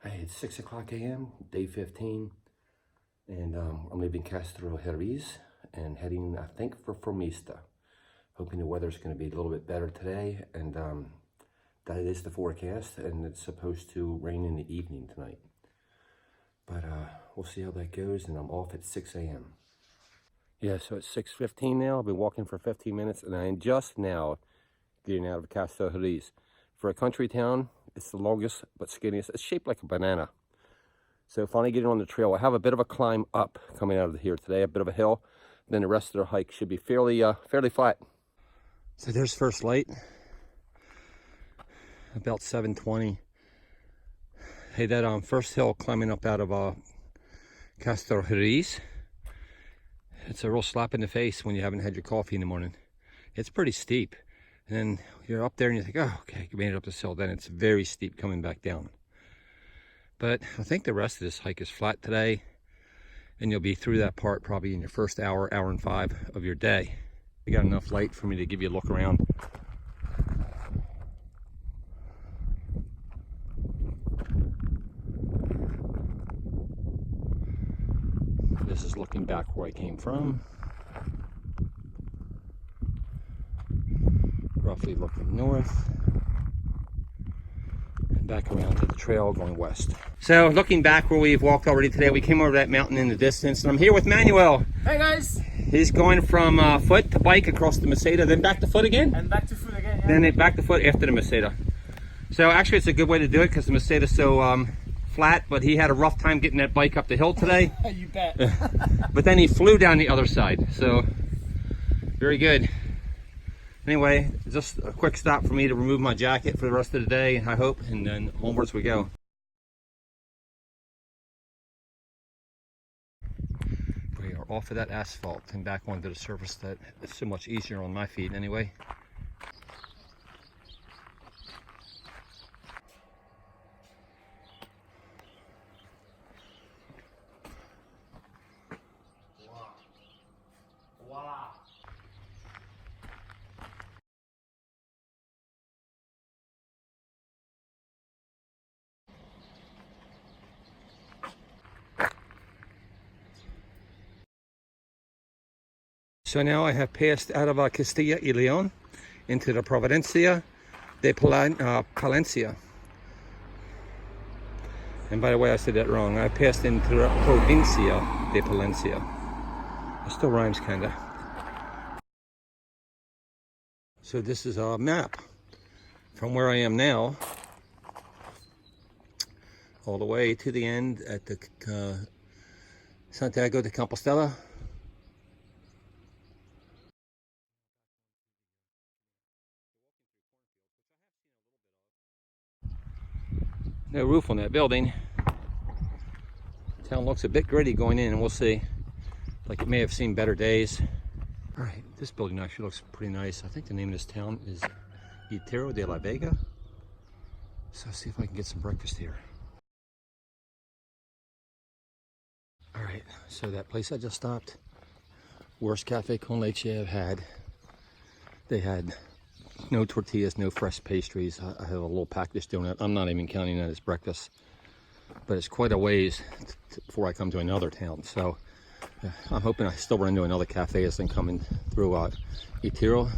Hey, it's 6 o'clock a.m., day 15, and I'm leaving Castrojeriz and heading, I think, for Fromista. Hoping the weather's going to be a little bit better today, and that is the forecast, and it's supposed to rain in the evening tonight. But we'll see how that goes, and I'm off at 6 a.m. Yeah, so it's 6:15 now. I've been walking for 15 minutes, and I am just now getting out of Castrojeriz. For a country town, it's the longest but skinniest. It's shaped like a banana. So finally getting on the trail. I have a bit of a climb up coming out of here today, a bit of a hill. Then the rest of the hike should be fairly flat. So there's first light, about 7:20. Hey, that first hill climbing up out of Castrojeriz, it's a real slap in the face when you haven't had your coffee in the morning. It's pretty steep. And then you're up there and you think, oh, okay, you made it up this hill. Then it's very steep coming back down. But I think the rest of this hike is flat today. And you'll be through that part probably in your first hour, hour and 5 of your day. We got enough light for me to give you a look around. This is looking back where I came from. Roughly looking north and back around to the trail going west. So looking back where we've walked already today, we came over that mountain in the distance, and I'm here with Manuel. Hey guys! He's going from foot to bike across the Meseta, then back to foot again? And back to foot again, yeah. Then back to foot after the Meseta. So actually it's a good way to do it because the Meseta is so flat, but he had a rough time getting that bike up the hill today. You bet. But then he flew down the other side, so very good. Anyway, just a quick stop for me to remove my jacket for the rest of the day, I hope, and then onwards we go. We are off of that asphalt and back onto the surface that is so much easier on my feet anyway. Wow. So now I have passed out of Castilla y León into the Provincia de Palencia. And by the way, I said that wrong. I passed into the Provincia de Palencia. It still rhymes, kinda. So this is a map from where I am now all the way to the end at the Santiago de Compostela. No roof on that building. Town looks a bit gritty going in, and we'll see. Like it may have seen better days. All right, this building actually looks pretty nice. I think the name of this town is Itero de la Vega. So let's see if I can get some breakfast here. All right, so that place I just stopped, worst cafe con leche I've had. They had no tortillas, no fresh pastries. I have a little packaged donut. I'm not even counting that as breakfast. But it's quite a ways before I come to another town. So I'm hoping I still run into another cafe as I'm coming through Itero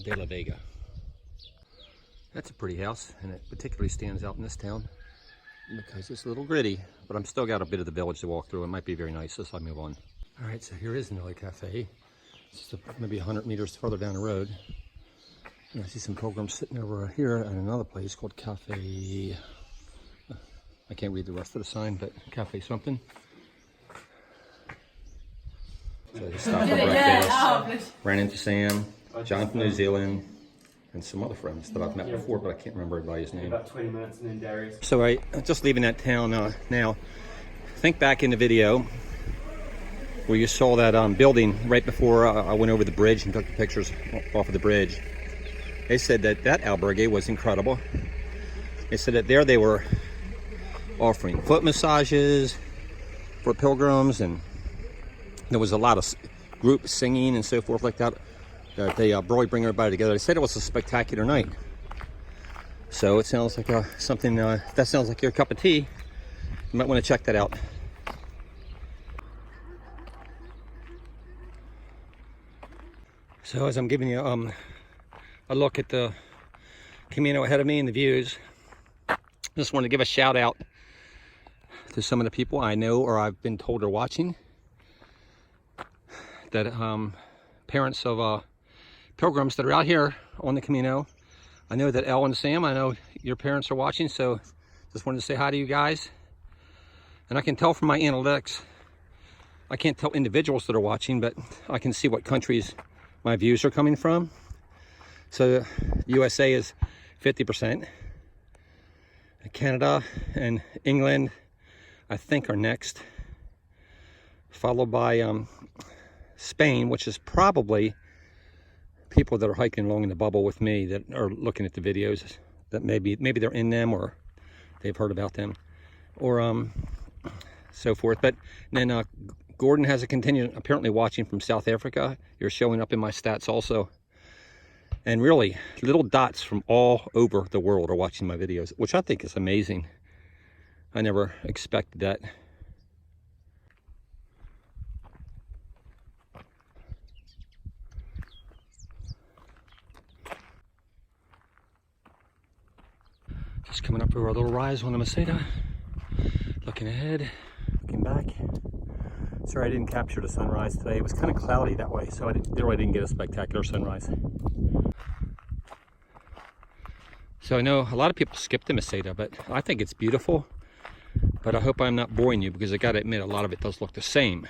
de la Vega. That's a pretty house, and it particularly stands out in this town because it's a little gritty, but I'm still got a bit of the village to walk through. It might be very nice as I move on. All right, so here is another cafe. It's just maybe 100 meters further down the road. And I see some pilgrims sitting over here at another place called Cafe. I can't read the rest of the sign, but Cafe something. So I just stopped for breakfast. Ran into Sam, John from New Zealand, and some other friends that I've met before, but I can't remember everybody's name. About 20 minutes and then Darius. So I'm just leaving that town now. Think back in the video where you saw that building right before I went over the bridge and took the pictures off of the bridge. They said that albergue was incredible. They said that there they were offering foot massages for pilgrims, and there was a lot of group singing and so forth like that. They really bring everybody together. They said it was a spectacular night. So it sounds like something, that sounds like your cup of tea. You might want to check that out. So as I'm giving you a look at the Camino ahead of me and the views, just want to give a shout out to some of the people I know or I've been told are watching, that parents of pilgrims that are out here on the Camino. I know that Elle and Sam, I know your parents are watching, so just wanted to say hi to you guys. And I can tell from my analytics, I can't tell individuals that are watching, but I can see what countries my views are coming from. So USA is 50%. Canada and England, I think, are next. Followed by Spain, which is probably people that are hiking along in the bubble with me that are looking at the videos, that maybe they're in them or they've heard about them, or so forth. But then Gordon has a contingent apparently watching from South Africa. You're showing up in my stats also. And really, little dots from all over the world are watching my videos, which I think is amazing. I never expected that. Just coming up over a little rise on the Meseta. Looking ahead, looking back. Sorry I didn't capture the sunrise today. It was kind of cloudy that way, so I really didn't get a spectacular sunrise. So I know a lot of people skip the Meseta, but I think it's beautiful. But I hope I'm not boring you, because I gotta admit, a lot of it does look the same,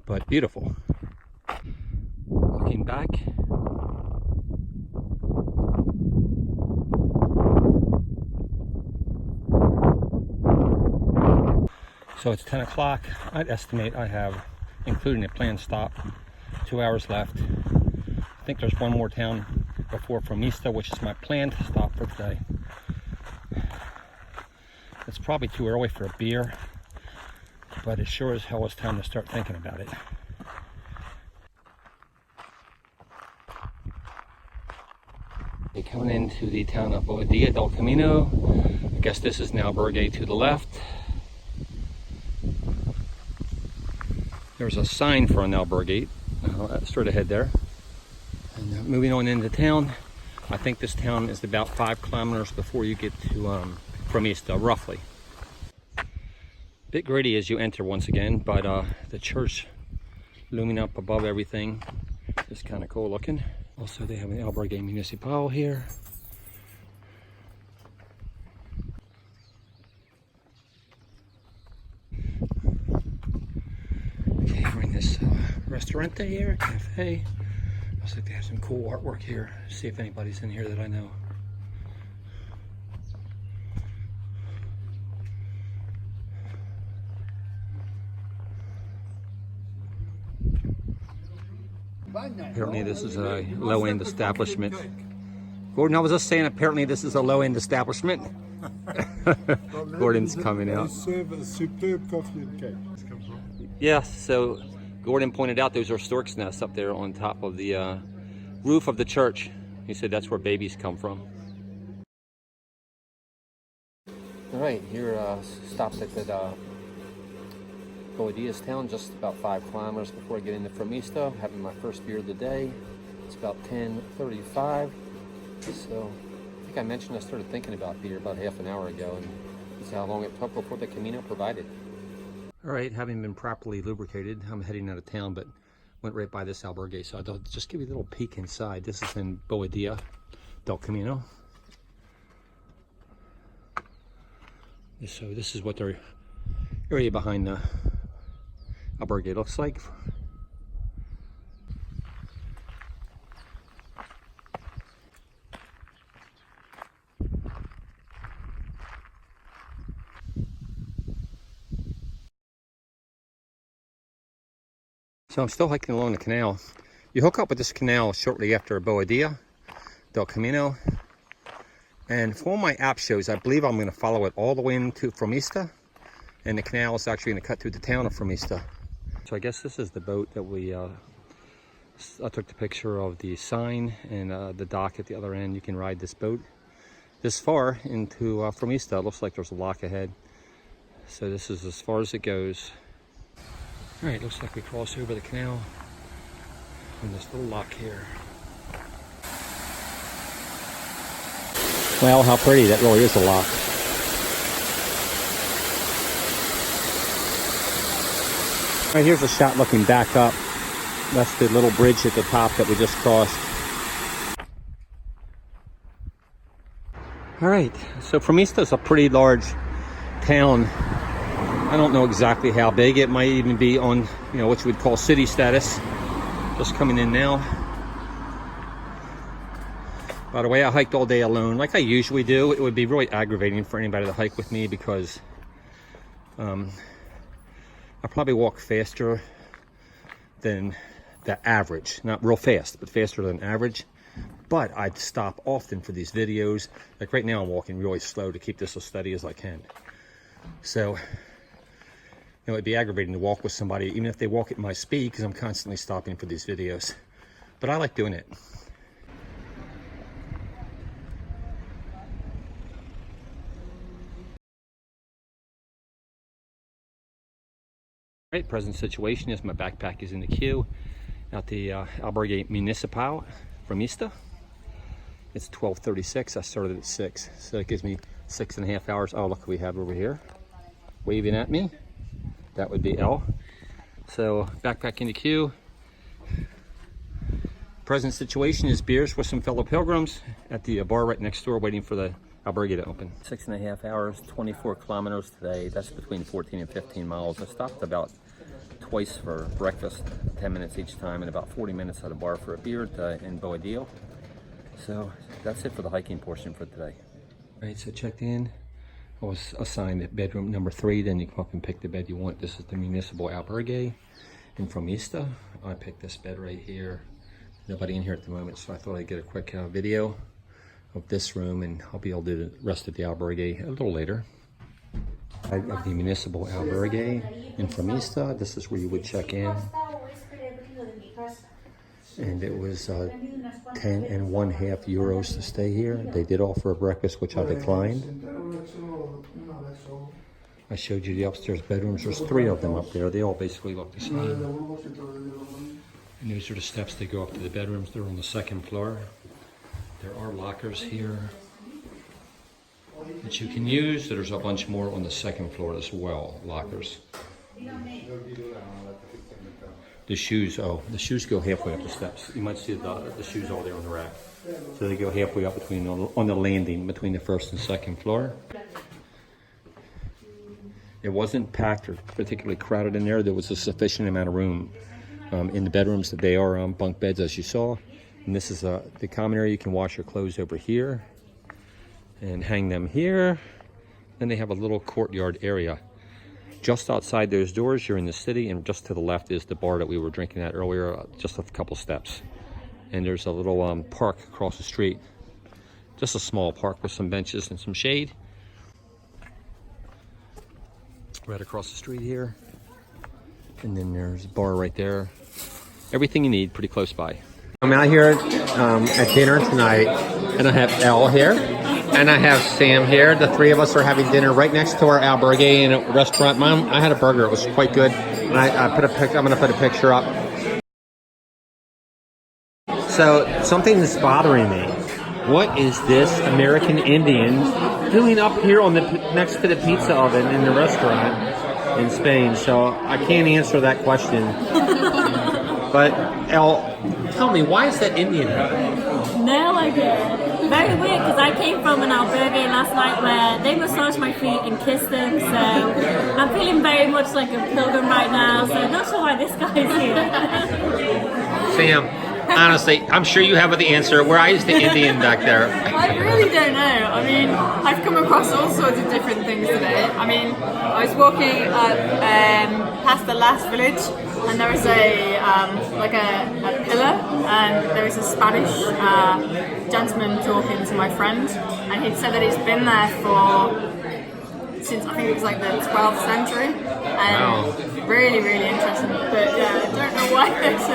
but beautiful. Looking back. So it's 10 o'clock. I'd estimate I have, including a planned stop, 2 hours left. I think there's one more town before Fromista, which is my planned stop for today. It's probably too early for a beer, but it sure as hell is time to start thinking about it. Coming into the town of Boadilla del Camino. I guess this is now Albergue to the left. There's a sign for an albergue straight ahead there. And moving on into town, I think this town is about 5 kilometers before you get to Fromista, roughly. Bit gritty as you enter once again, but the church looming up above everything is kind of cool looking. Also, they have an albergue municipal here. Okay, we're in this restaurante here, cafe. Looks like they have some cool artwork here. See if anybody's in here that I know. Apparently this is a low-end establishment. Gordon, I was just saying, apparently this is a low-end establishment. Gordon's coming out. They serve a superb coffee and cake. Yeah, so Gordon pointed out those are stork's nests up there on top of the roof of the church. He said that's where babies come from. All right, here stops at the Boadilla's town, just about 5 kilometers before I get into Fromista. Having my first beer of the day. It's about 10:35. So I think I mentioned I started thinking about beer about half an hour ago, and that's how long it took before the Camino provided. All right, having been properly lubricated, I'm heading out of town, but went right by this albergue, so I'll just give you a little peek inside. This is in Boadilla del Camino. So this is what their area behind the albergue looks like. So I'm still hiking along the canal. You hook up with this canal shortly after Boadilla del Camino. And for my app shows, I believe I'm going to follow it all the way into Fromista. And the canal is actually going to cut through the town of Fromista. So I guess this is the boat that we, I took the picture of the sign and the dock at the other end. You can ride this boat. this far into Fromista. It looks like there's a lock ahead. So this is as far as it goes. All right, looks like we cross over the canal on this little lock here. Well, how pretty, that really is a lock. All right, here's a shot looking back up. That's the little bridge at the top that we just crossed. All right, so Fromista is a pretty large town. I don't know exactly how big. It might even be on, you know, what you would call city status. Just coming in now. By the way, I hiked all day alone, like I usually do. It would be really aggravating for anybody to hike with me because I probably walk faster than the average. Not real fast, but faster than average. But I'd stop often for these videos. Like right now, I'm walking really slow to keep this as steady as I can. So, you know, it'd be aggravating to walk with somebody, even if they walk at my speed, because I'm constantly stopping for these videos. But I like doing it. Right, present situation is my backpack is in the queue at the Albergue Municipal, Fromista. It's 12:36. I started at 6, so it gives me 6.5 hours. Oh, look what we have over here, waving at me. That would be Elle. So backpack in the queue. Present situation is beers with some fellow pilgrims at the bar right next door, waiting for the Albergue to open. 6.5 hours, 24 kilometers today. That's between 14 and 15 miles. I stopped about twice for breakfast, 10 minutes each time, and about 40 minutes at a bar for a beer in Boadil. So that's it for the hiking portion for today. All right, so checked in. I was assigned bedroom number 3. Then you come up and pick the bed you want. This is the Municipal Albergue in Fromista. I picked this bed right here. Nobody in here at the moment, so I thought I'd get a quick video of this room, and I'll be able to do the rest of the albergue a little later. Of the Municipal Albergue in Fromista. This is where you would check in. And it was 10.5 euros to stay here. They did offer a breakfast, which I declined. I showed you the upstairs bedrooms. There's 3 of them up there. They all basically look the same. And these are the steps that go up to the bedrooms. They're on the 2nd floor. There are lockers here that you can use. There's a bunch more on the 2nd floor as well, lockers. The shoes, the shoes go halfway up the steps. You might see the shoes all there on the rack. So they go halfway up between on the landing between the 1st and 2nd floor. It wasn't packed or particularly crowded in there. There was a sufficient amount of room in the bedrooms. That they are bunk beds, as you saw. And this is the common area. You can wash your clothes over here and hang them here. Then they have a little courtyard area. Just outside those doors, you're in the city, and just to the left is the bar that we were drinking at earlier, just a couple steps. And there's a little park across the street. Just a small park with some benches and some shade. Right across the street here. And then there's a bar right there. Everything you need pretty close by. I'm out here at dinner tonight, and I have Elle here, and I have Sam here. The 3 of us are having dinner right next to our albergue in a restaurant. I had a burger; it was quite good. And I'm going to put a picture up. So something that's bothering me. What is this American Indian doing up here on next to the pizza oven in the restaurant in Spain? So I can't answer that question. But Elle, tell me, why is that Indian here? No idea. Very weird, because I came from an albergue last night where they massaged my feet and kissed them, so I'm feeling very much like a pilgrim right now, so I'm not sure why this guy is here. Sam, honestly, I'm sure you have the answer. Why is the Indian back there? I really don't know. I mean, I've come across all sorts of different things today. I mean, I was walking past the last village, and there was a pillar, and there was a Spanish gentleman talking to my friend, and he'd said that he's been there since I think it was like the 12th century, and really, really interesting. But yeah, I don't know why there's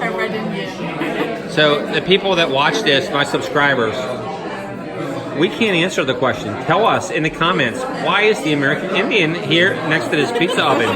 a red Indian. So the people that watch this, my subscribers, We can't answer the question. Tell us in the comments, why is the American Indian here next to this pizza oven?